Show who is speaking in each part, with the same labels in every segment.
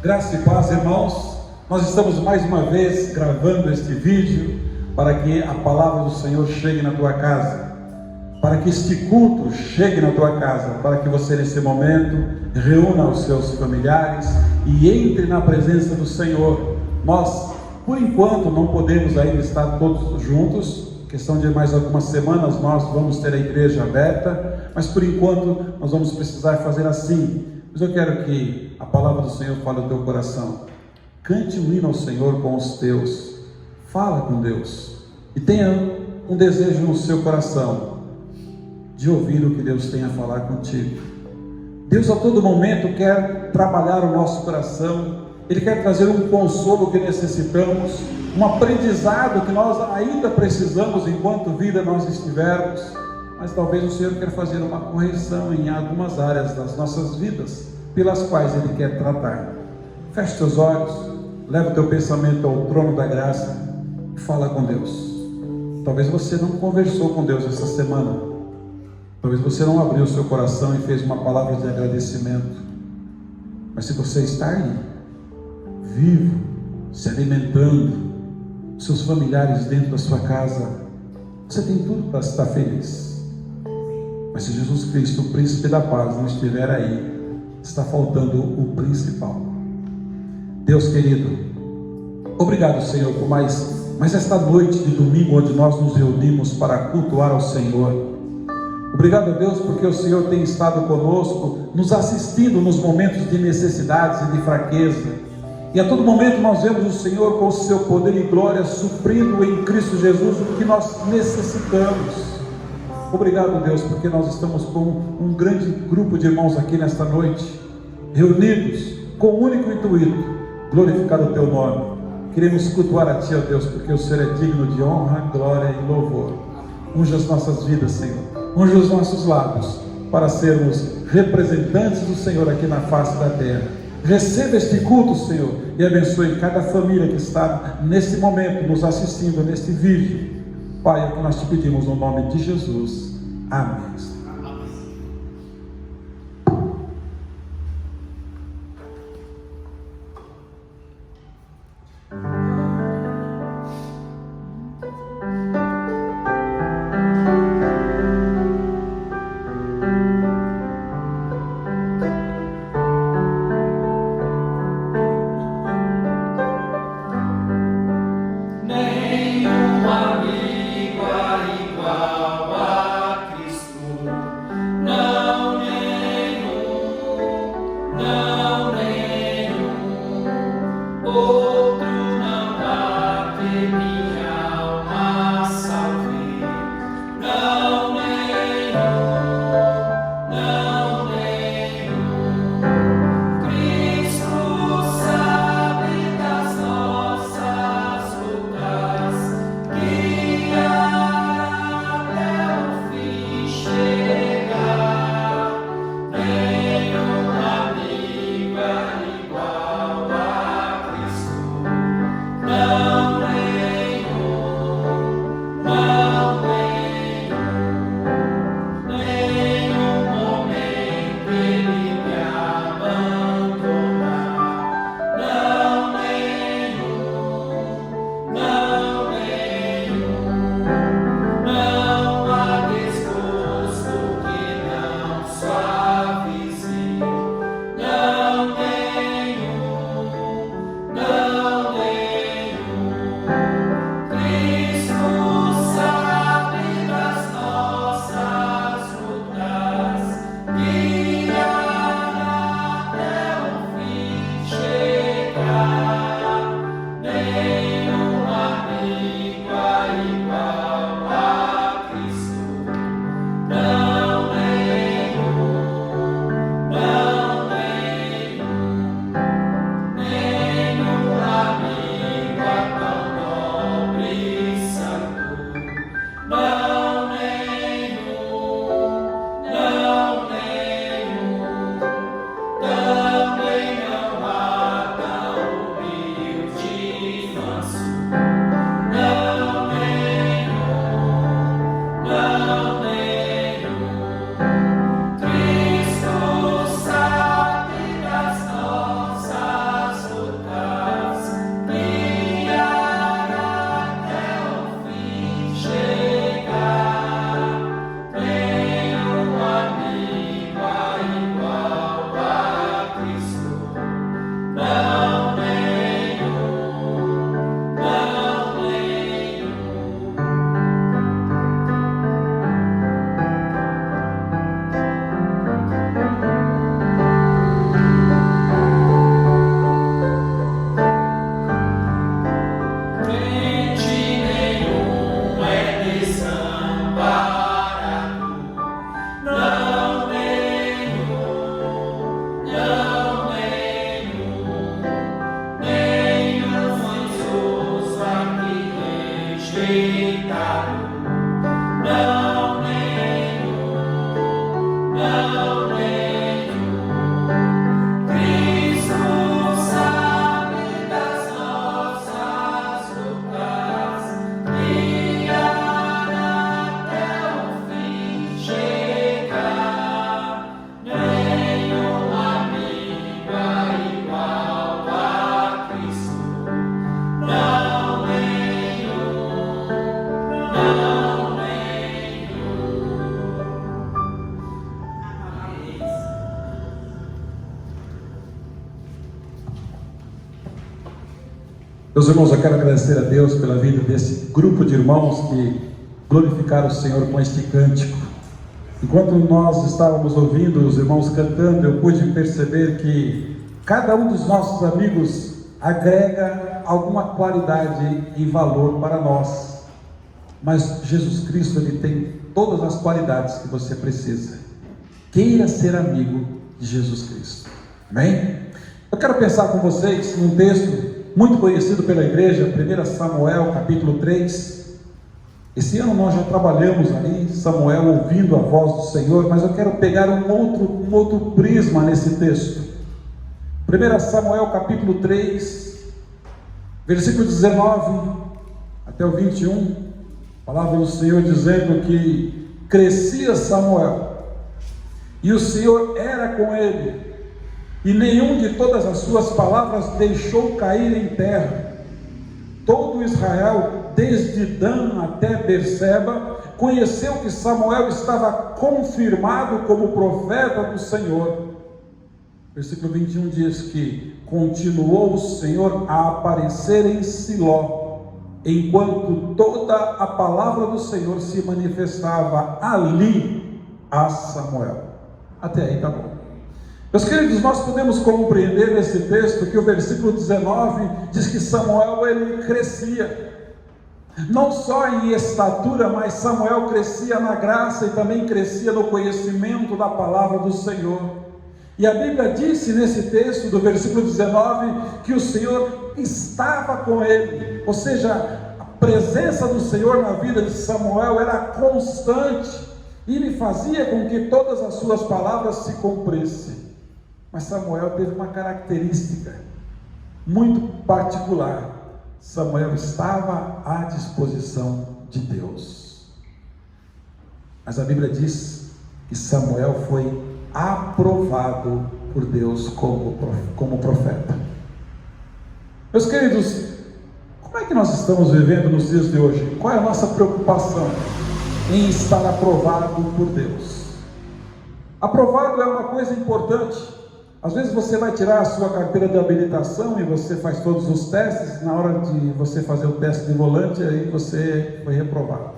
Speaker 1: Graça e paz, irmãos. Nós estamos mais uma vez gravando este vídeo para que a palavra do Senhor chegue na tua casa, para que este culto chegue na tua casa, para que você nesse momento reúna os seus familiares e entre na presença do Senhor. Nós, por enquanto, não podemos ainda estar todos juntos. Questão de mais algumas semanas nós vamos ter a igreja aberta, mas por enquanto nós vamos precisar fazer assim. Mas eu quero que a palavra do Senhor fale no teu coração. Cante um hino ao Senhor com os teus. Fala com Deus. E tenha um desejo no seu coração de ouvir o que Deus tem a falar contigo. Deus a todo momento quer trabalhar o nosso coração. Ele quer trazer um consolo que necessitamos, um aprendizado que nós ainda precisamos enquanto vida nós estivermos. Mas talvez o Senhor quer fazer uma correção em algumas áreas das nossas vidas, pelas quais Ele quer tratar. Feche teus olhos, leva o teu pensamento ao trono da graça e fala com Deus. Talvez você não conversou com Deus essa semana, talvez você não abriu o seu coração e fez uma palavra de agradecimento. Mas se você está aí, vivo, se alimentando, seus familiares dentro da sua casa, você tem tudo para estar feliz. Mas se Jesus Cristo, o príncipe da paz, não estiver aí, está faltando o principal. Deus querido, obrigado, Senhor, por mais esta noite de domingo, onde nós nos reunimos para cultuar ao Senhor. Obrigado a Deus, porque o Senhor tem estado conosco, nos assistindo nos momentos de necessidades e de fraqueza. E a todo momento nós vemos o Senhor com o seu poder e glória suprindo em Cristo Jesus o que nós necessitamos. Obrigado, Deus, porque nós estamos com um grande grupo de irmãos aqui nesta noite, reunidos com o único intuito: glorificar o teu nome. Queremos cultuar a Ti, ó Deus, porque o Senhor é digno de honra, glória e louvor. Unja as nossas vidas, Senhor. Unja os nossos lábios para sermos representantes do Senhor aqui na face da terra. Receba este culto, Senhor, e abençoe cada família que está nesse momento nos assistindo neste vídeo. Pai, é o que nós te pedimos no nome de Jesus. Amém.
Speaker 2: Nenhum amigo é igual a Cristo.
Speaker 1: Meus irmãos, eu quero agradecer a Deus pela vida desse grupo de irmãos que glorificaram o Senhor com este cântico. Enquanto nós estávamos ouvindo os irmãos cantando, eu pude perceber que cada um dos nossos amigos agrega alguma qualidade e valor para nós. Mas Jesus Cristo, Ele tem todas as qualidades que você precisa. Queira ser amigo de Jesus Cristo. Amém? Eu quero pensar com vocês num texto muito conhecido pela igreja, 1 Samuel, capítulo 3. Esse ano nós já trabalhamos ali, Samuel ouvindo a voz do Senhor, mas eu quero pegar um outro prisma nesse texto. 1 Samuel, capítulo 3, versículo 19 até o 21, a palavra do Senhor dizendo que crescia Samuel, e o Senhor era com ele, e nenhum de todas as suas palavras deixou cair em terra. Todo Israel, desde Dan até Berseba, conheceu que Samuel estava confirmado como profeta do Senhor. Versículo 21 diz que continuou o Senhor a aparecer em Siló, enquanto toda a palavra do Senhor se manifestava ali a Samuel. Até aí está bom. Meus queridos, nós podemos compreender nesse texto que o versículo 19 diz que Samuel, ele crescia, não só em estatura, mas Samuel crescia na graça e também crescia no conhecimento da palavra do Senhor. E a Bíblia disse nesse texto do versículo 19 que o Senhor estava com ele, ou seja, a presença do Senhor na vida de Samuel era constante e ele fazia com que todas as suas palavras se cumprissem. Mas Samuel teve uma característica muito particular. Samuel estava à disposição de Deus. Mas a Bíblia diz que Samuel foi aprovado por Deus como profeta. Meus queridos, como é que nós estamos vivendo nos dias de hoje? Qual é a nossa preocupação em estar aprovado por Deus? Aprovado é uma coisa importante. Às vezes você vai tirar a sua carteira de habilitação e você faz todos os testes, na hora de você fazer o teste de volante, aí você foi reprovado.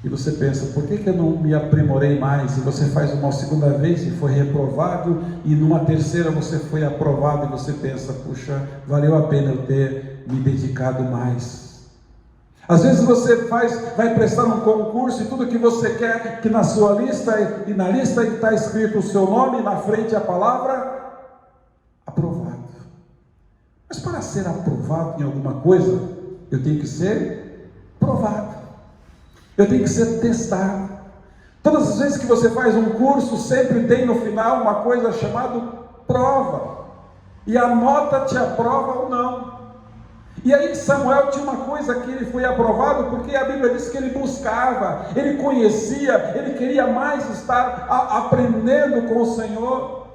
Speaker 1: E você pensa, por que eu não me aprimorei mais? E você faz uma segunda vez e foi reprovado, e numa terceira você foi aprovado, e você pensa, puxa, valeu a pena eu ter me dedicado mais. Às vezes você vai prestar um concurso e tudo que você quer que na sua lista, e na lista está escrito o seu nome, e na frente a palavra aprovado. Mas para ser aprovado em alguma coisa, eu tenho que ser provado, eu tenho que ser testado. Todas as vezes que você faz um curso, sempre tem no final uma coisa chamada prova, e a nota te aprova ou não. E aí Samuel tinha uma coisa que ele foi aprovado, porque a Bíblia diz que ele buscava, ele conhecia, ele queria mais estar aprendendo com o Senhor.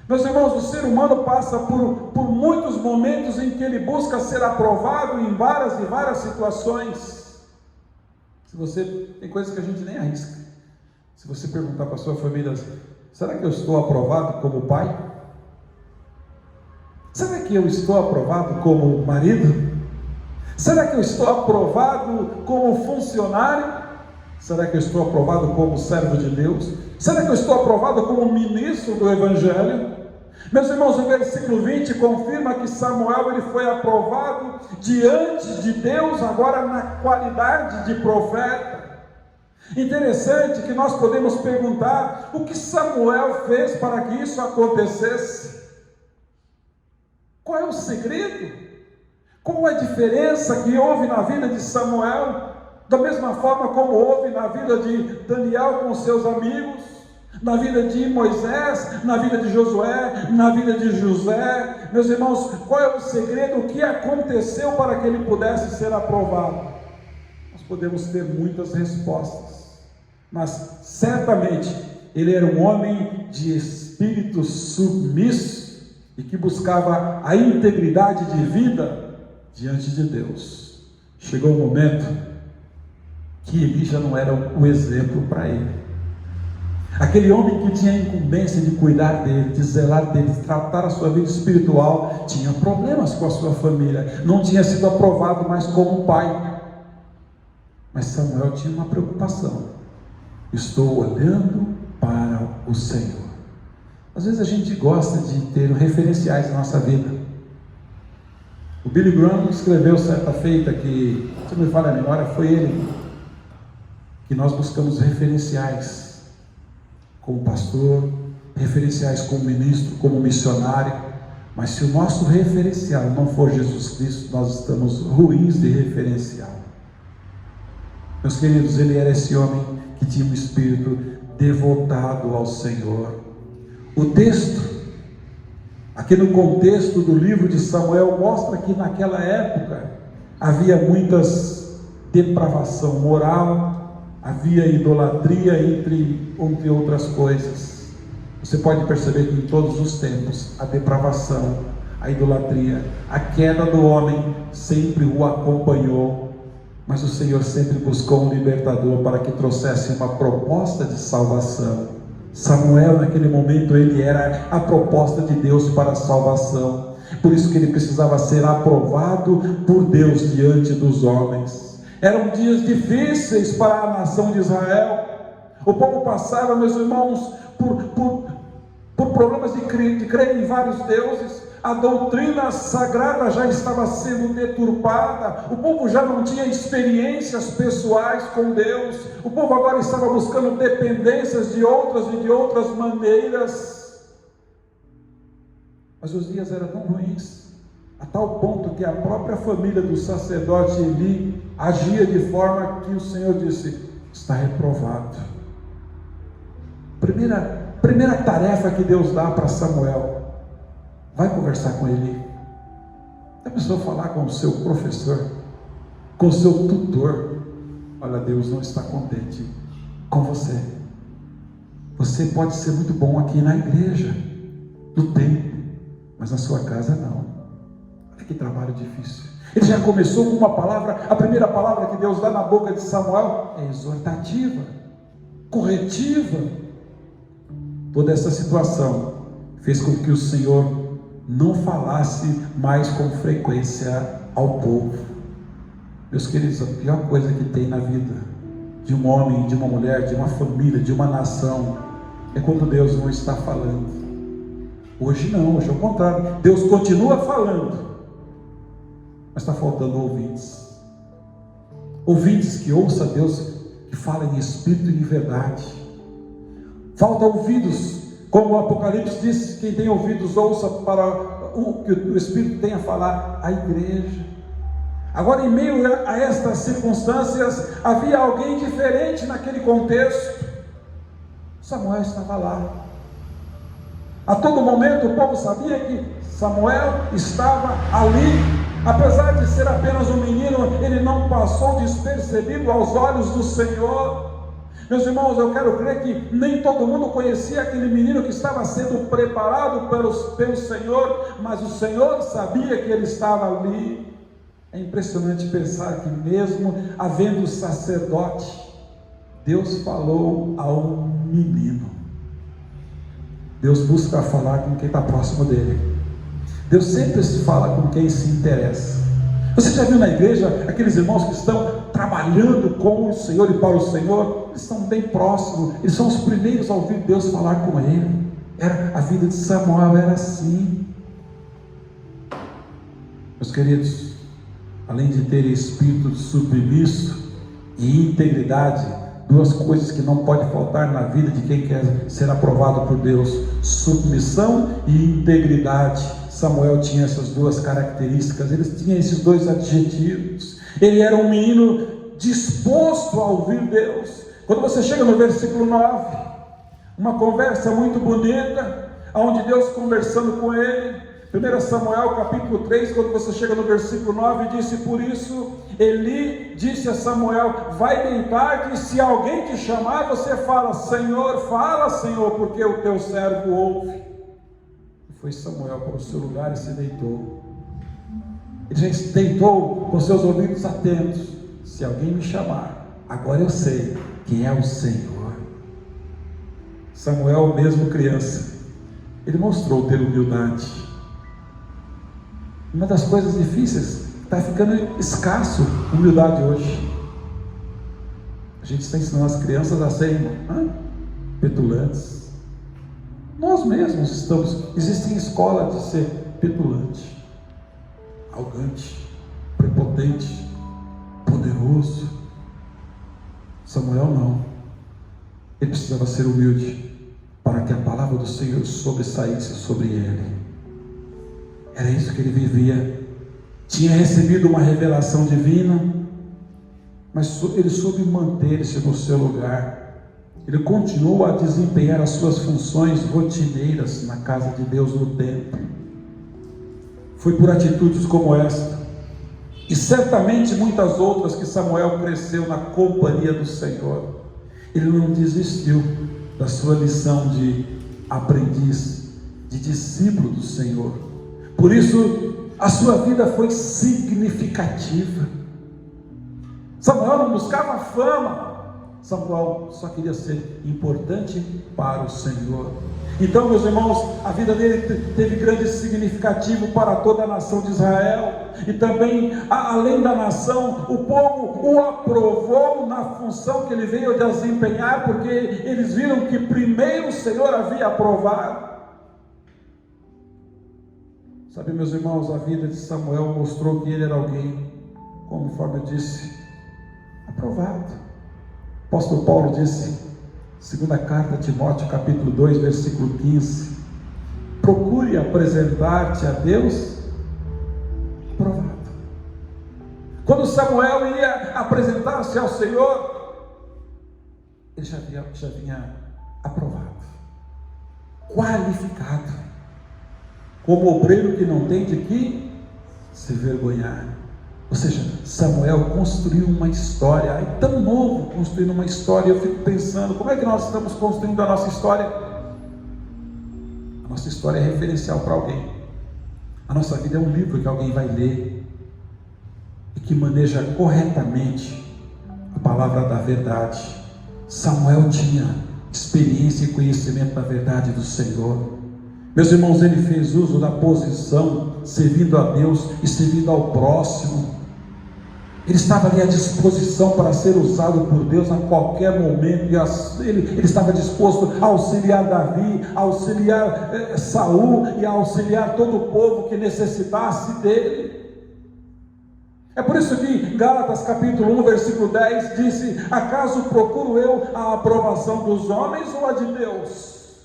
Speaker 1: Meus irmãos, o ser humano passa por muitos momentos em que ele busca ser aprovado em várias e várias situações. Se você, tem coisas que a gente nem arrisca. Se você perguntar para a sua família, será que eu estou aprovado como pai? Será que eu estou aprovado como marido? Será que eu estou aprovado como funcionário? Será que eu estou aprovado como servo de Deus? Será que eu estou aprovado como ministro do Evangelho? Meus irmãos, o versículo 20 confirma que Samuel ele foi aprovado diante de Deus, agora na qualidade de profeta. Interessante que nós podemos perguntar o que Samuel fez para que isso acontecesse. Qual é o segredo? Qual é a diferença que houve na vida de Samuel? Da mesma forma como houve na vida de Daniel com seus amigos, na vida de Moisés, na vida de Josué, na vida de José. Meus irmãos, qual é o segredo? O que aconteceu para que ele pudesse ser aprovado? Nós podemos ter muitas respostas, mas certamente ele era um homem de espírito submisso, e que buscava a integridade de vida diante de Deus. Chegou o momento que Eli já não era o exemplo para ele. Aquele homem que tinha a incumbência de cuidar dele, de zelar dele, de tratar a sua vida espiritual, tinha problemas com a sua família, não tinha sido aprovado mais como pai. Mas Samuel tinha uma preocupação: estou olhando para o Senhor. Às vezes a gente gosta de ter referenciais na nossa vida. O Billy Graham escreveu certa feita que, se não me falha a memória, foi ele, que nós buscamos referenciais como pastor, referenciais como ministro, como missionário, mas se o nosso referencial não for Jesus Cristo, nós estamos ruins de referencial. Meus queridos, ele era esse homem que tinha um espírito devotado ao Senhor. O texto, aqui no contexto do livro de Samuel, mostra que naquela época havia muitas depravação moral, havia idolatria, entre outras coisas. Você pode perceber que em todos os tempos a depravação, a idolatria, a queda do homem sempre o acompanhou, mas o Senhor sempre buscou um libertador para que trouxesse uma proposta de salvação. Samuel, naquele momento, ele era a proposta de Deus para a salvação, por isso que ele precisava ser aprovado por Deus diante dos homens. Eram dias difíceis para a nação de Israel. O povo passava, meus irmãos, por problemas de crer em vários deuses. A doutrina sagrada já estava sendo deturpada. O povo já não tinha experiências pessoais com Deus. O povo agora estava buscando dependências de outras e de outras maneiras. Mas os dias eram tão ruins, a tal ponto que a própria família do sacerdote Eli agia de forma que o Senhor disse: está reprovado. Primeira tarefa que Deus dá para Samuel: vai conversar com Eli. A pessoa falar com o seu professor, com o seu tutor: olha, Deus não está contente com você. Você pode ser muito bom aqui na igreja, no templo, mas na sua casa não. Olha que trabalho difícil. Ele já começou com uma palavra. A primeira palavra que Deus dá na boca de Samuel é exortativa, corretiva. Toda essa situação fez com que o Senhor não falasse mais com frequência ao povo. Meus queridos, a pior coisa que tem na vida de um homem, de uma mulher, de uma família, de uma nação, é quando Deus não está falando. Hoje não, hoje é o contrário. Deus continua falando, mas está faltando ouvintes. Ouvintes que ouçam Deus, que falem em espírito e em verdade. Falta ouvidos, como o Apocalipse diz: quem tem ouvidos ouça para o que o Espírito tem a falar à igreja. Agora, em meio a estas circunstâncias, havia alguém diferente naquele contexto. Samuel estava lá. A todo momento o povo sabia que Samuel estava ali. Apesar de ser apenas um menino, ele não passou despercebido aos olhos do Senhor. Meus irmãos, eu quero crer que nem todo mundo conhecia aquele menino que estava sendo preparado pelo Senhor, mas o Senhor sabia que ele estava ali. É impressionante pensar que mesmo havendo sacerdote, Deus falou a um menino. Deus busca falar com quem está próximo dele. Deus sempre se fala com quem se interessa. Você já viu na igreja aqueles irmãos que estão trabalhando com o Senhor e para o Senhor? Eles estão bem próximos, eles são os primeiros a ouvir Deus falar com ele. A vida de Samuel era assim. Meus queridos, além de ter espírito de submisso e integridade, duas coisas que não pode faltar na vida de quem quer ser aprovado por Deus: submissão e integridade. Samuel tinha essas duas características, ele tinha esses dois adjetivos. Ele era um menino disposto a ouvir Deus. Quando você chega no versículo 9, uma conversa muito bonita, onde Deus conversando com ele, 1 Samuel capítulo 3, quando você chega no versículo 9, disse: por isso Eli disse a Samuel: vai deitar-te, e se alguém te chamar, você fala: Senhor, fala, Senhor, porque o teu servo ouve. Foi Samuel para o seu lugar e se deitou. Ele já se deitou com seus ouvidos atentos. Se alguém me chamar, agora eu sei quem é o Senhor. Samuel, mesmo criança, ele mostrou ter humildade. Uma das coisas difíceis, está ficando escasso humildade hoje. A gente está ensinando as crianças a serem petulantes. Nós mesmos existem escolas de ser petulante, arrogante, prepotente, poderoso. Samuel não. Ele precisava ser humilde para que a palavra do Senhor sobressaísse sobre ele. Era isso que ele vivia. Tinha recebido uma revelação divina, mas ele soube manter-se no seu lugar. Ele continuou a desempenhar as suas funções rotineiras na casa de Deus, no templo. Foi por atitudes como esta, e certamente muitas outras, que Samuel cresceu na companhia do Senhor. Ele não desistiu da sua lição de aprendiz, de discípulo do Senhor. Por isso, a sua vida foi significativa. Samuel não buscava fama, Samuel só queria ser importante para o Senhor. Então, meus irmãos, a vida dele teve grande significativo para toda a nação de Israel. E também, além da nação, o povo o aprovou na função que ele veio desempenhar, porque eles viram que primeiro o Senhor havia aprovado. Sabe, meus irmãos, a vida de Samuel mostrou que ele era alguém, conforme eu disse, aprovado. O apóstolo Paulo disse, segunda carta a Timóteo, capítulo 2, versículo 15: procure apresentar-te a Deus aprovado. Quando Samuel ia apresentar-se ao Senhor, ele já vinha aprovado, qualificado, como obreiro que não tem de que se vergonhar. Ou seja, Samuel construiu uma história. É tão novo construindo uma história. Eu fico pensando, como é que nós estamos construindo a nossa história? A nossa história é referencial para alguém. A nossa vida é um livro que alguém vai ler e que maneja corretamente a palavra da verdade. Samuel tinha experiência e conhecimento da verdade do Senhor. Meus irmãos, ele fez uso da posição, servindo a Deus e servindo ao próximo. Ele estava ali à disposição para ser usado por Deus a qualquer momento, e ele estava disposto a auxiliar Davi, a auxiliar Saul e a auxiliar todo o povo que necessitasse dele. É por isso que Gálatas capítulo 1, versículo 10 disse: acaso procuro eu a aprovação dos homens ou a de Deus?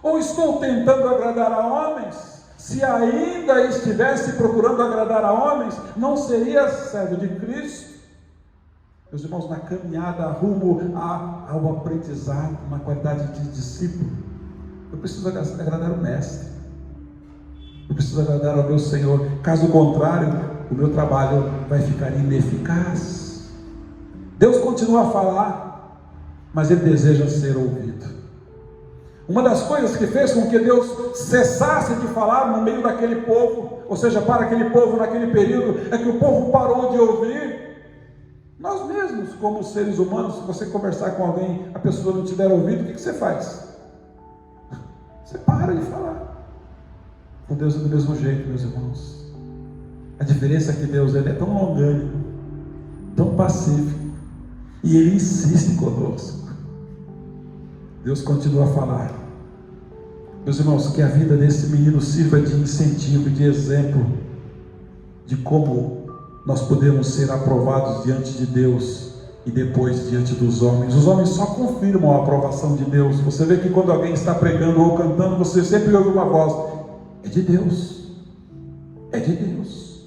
Speaker 1: Ou estou tentando agradar a homens? Se ainda estivesse procurando agradar a homens, não seria servo de Cristo. Meus irmãos, na caminhada rumo ao aprendizado, na qualidade de discípulo, eu preciso agradar o Mestre, eu preciso agradar ao meu Senhor. Caso contrário, o meu trabalho vai ficar ineficaz. Deus continua a falar, mas Ele deseja ser ouvido. Uma das coisas que fez com que Deus cessasse de falar no meio daquele povo, ou seja, para aquele povo naquele período, é que o povo parou de ouvir. Nós mesmos, como seres humanos, se você conversar com alguém, a pessoa não te der ouvido, o que você faz? Você para de falar. Com Deus é do mesmo jeito, meus irmãos. A diferença é que Deus, Ele é tão longânimo, tão pacífico, e Ele insiste conosco. Deus continua a falar. Meus irmãos, que a vida desse menino sirva de incentivo, de exemplo, de como nós podemos ser aprovados diante de Deus e depois diante dos homens. Os homens só confirmam a aprovação de Deus. Você vê que quando alguém está pregando ou cantando, você sempre ouve uma voz: é de Deus, é de Deus.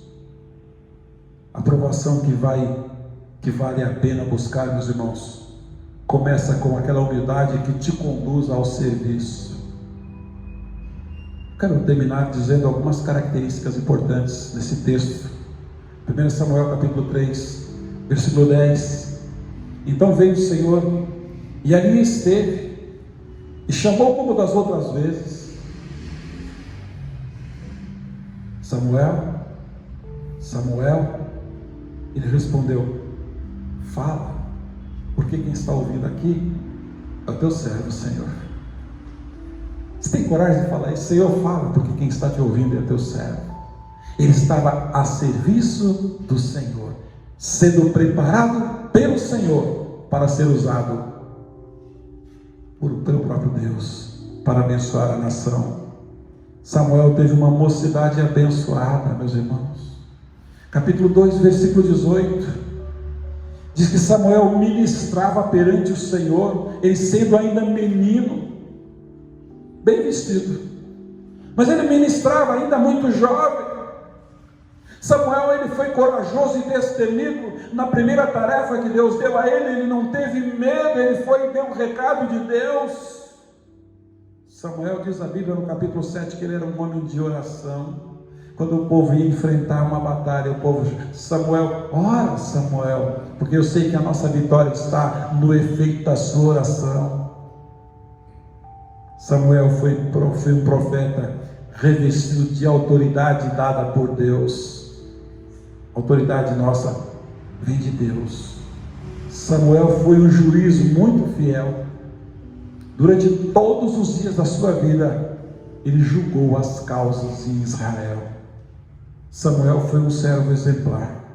Speaker 1: A aprovação que vale a pena buscar, meus irmãos, começa com aquela humildade que te conduz ao serviço. Quero terminar dizendo algumas características importantes nesse texto. 1 Samuel capítulo 3, versículo 10. Então veio o Senhor e ali esteve, e chamou como das outras vezes: Samuel, Samuel. Ele respondeu: fala, porque quem está ouvindo aqui é o teu servo, Senhor. Você tem coragem de falar isso? Senhor, fala, porque quem está te ouvindo é teu servo. Ele estava a serviço do Senhor, sendo preparado pelo Senhor para ser usado pelo próprio Deus para abençoar a nação. Samuel teve uma mocidade abençoada, meus irmãos. Capítulo 2, versículo 18, diz que Samuel ministrava perante o Senhor, ele sendo ainda menino, bem vestido, mas ele ministrava ainda muito jovem. Samuel, ele foi corajoso e destemido na primeira tarefa que Deus deu a ele. Ele não teve medo, ele foi e deu um recado de Deus. Samuel, diz a Bíblia no capítulo 7 que ele era um homem de oração. Quando o povo ia enfrentar uma batalha, o povo: Samuel, ora Samuel, porque eu sei que a nossa vitória está no efeito da sua oração. Samuel foi um profeta revestido de autoridade dada por Deus. A autoridade nossa vem de Deus. Samuel foi um juiz muito fiel. Durante todos os dias da sua vida, ele julgou as causas em Israel. Samuel foi um servo exemplar.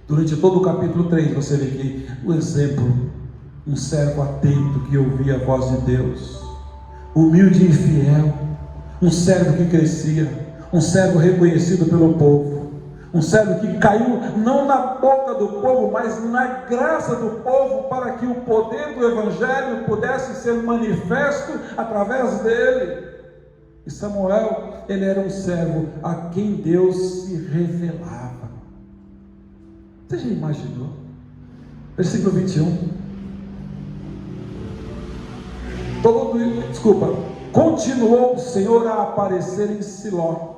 Speaker 1: Durante todo o capítulo 3, você vê que o exemplo, um servo atento que ouvia a voz de Deus, humilde e fiel, um servo que crescia, um servo reconhecido pelo povo, um servo que caiu não na boca do povo, mas na graça do povo, para que o poder do Evangelho pudesse ser manifesto através dele. E Samuel, ele era um servo a quem Deus se revelava. Você já imaginou? Versículo 21. Continuou o Senhor a aparecer em Siló,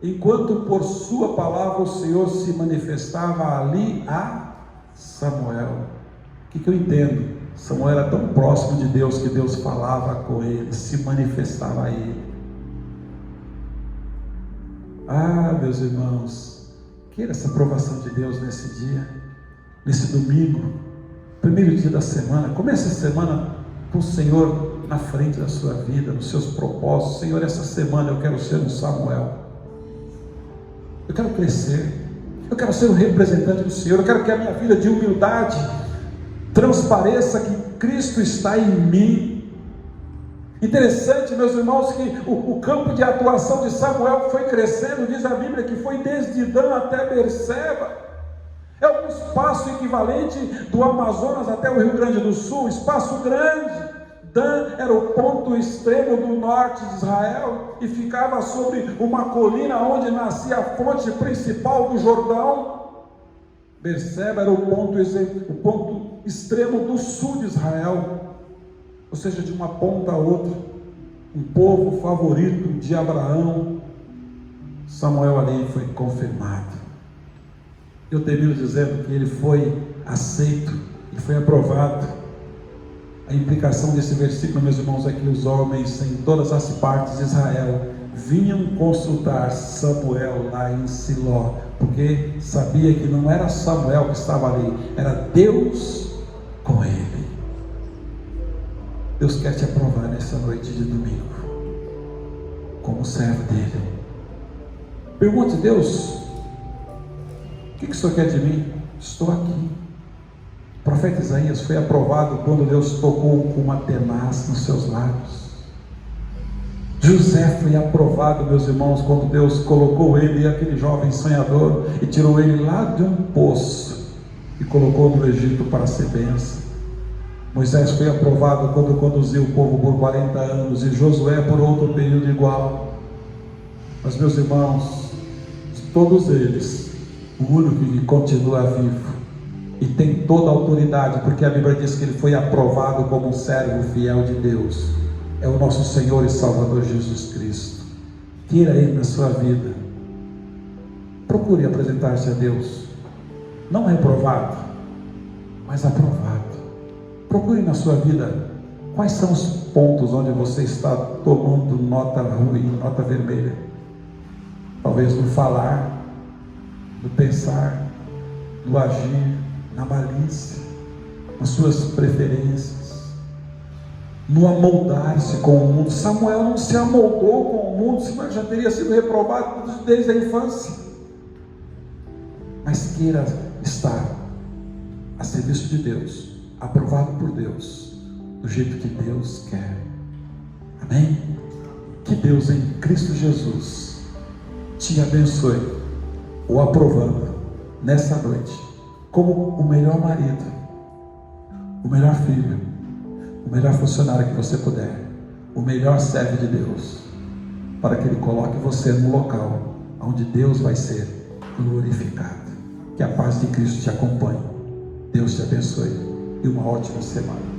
Speaker 1: enquanto por sua palavra o Senhor se manifestava ali a Samuel. O que eu entendo? Samuel era tão próximo de Deus que Deus falava com ele, se manifestava a ele. Ah, meus irmãos, queira essa aprovação de Deus nesse dia, nesse domingo, primeiro dia da semana. Comece a semana com o Senhor na frente da sua vida, nos seus propósitos. Senhor, essa semana eu quero ser um Samuel. Eu quero crescer, eu quero ser um representante do Senhor, eu quero que a minha vida de humildade transpareça que Cristo está em mim. Interessante, meus irmãos, que o campo de atuação de Samuel foi crescendo. Diz a Bíblia que foi desde Dan até Berseba. É um espaço equivalente do Amazonas até o Rio Grande do Sul, espaço grande. Dan era o ponto extremo do norte de Israel e ficava sobre uma colina onde nascia a fonte principal do Jordão. Berseba era o ponto extremo do sul de Israel, ou seja, de uma ponta a outra. Um povo favorito de Abraão. Samuel ali foi confirmado. Eu termino dizendo que ele foi aceito, ele foi aprovado. A implicação desse versículo, meus irmãos, é que os homens em todas as partes de Israel vinham consultar Samuel lá em Siló, porque sabia que não era Samuel que estava ali, era Deus com ele. Deus quer te aprovar nessa noite de domingo, como servo dele. Pergunte: Deus, o que o Senhor quer de mim? Estou aqui. O profeta Isaías foi aprovado quando Deus tocou com uma tenaz nos seus lábios. José foi aprovado, meus irmãos, quando Deus colocou ele, aquele jovem sonhador, e tirou ele lá de um poço e colocou no Egito para ser bênção. Moisés foi aprovado quando conduziu o povo por 40 anos, e Josué por outro período igual. Mas, meus irmãos, de todos eles, o único que continua vivo e tem toda a autoridade, porque a Bíblia diz que ele foi aprovado como um servo fiel de Deus, é o nosso Senhor e Salvador Jesus Cristo. Queira Ele na sua vida. Procure apresentar-se a Deus, não reprovado, mas aprovado. Procure na sua vida quais são os pontos onde você está tomando nota ruim, nota vermelha. Talvez no falar, no pensar, no agir, na malícia, nas suas preferências. no amoldar-se com o mundo. Samuel não se amoldou com o mundo, senão já teria sido reprovado desde a infância. Mas queira estar a serviço de Deus, aprovado por Deus, do jeito que Deus quer. Amém? Que Deus em Cristo Jesus te abençoe, o aprovando nessa noite como o melhor marido, o melhor filho, o melhor funcionário que você puder, o melhor servo de Deus, para que Ele coloque você no local onde Deus vai ser glorificado. Que a paz de Cristo te acompanhe. Deus te abençoe e uma ótima semana.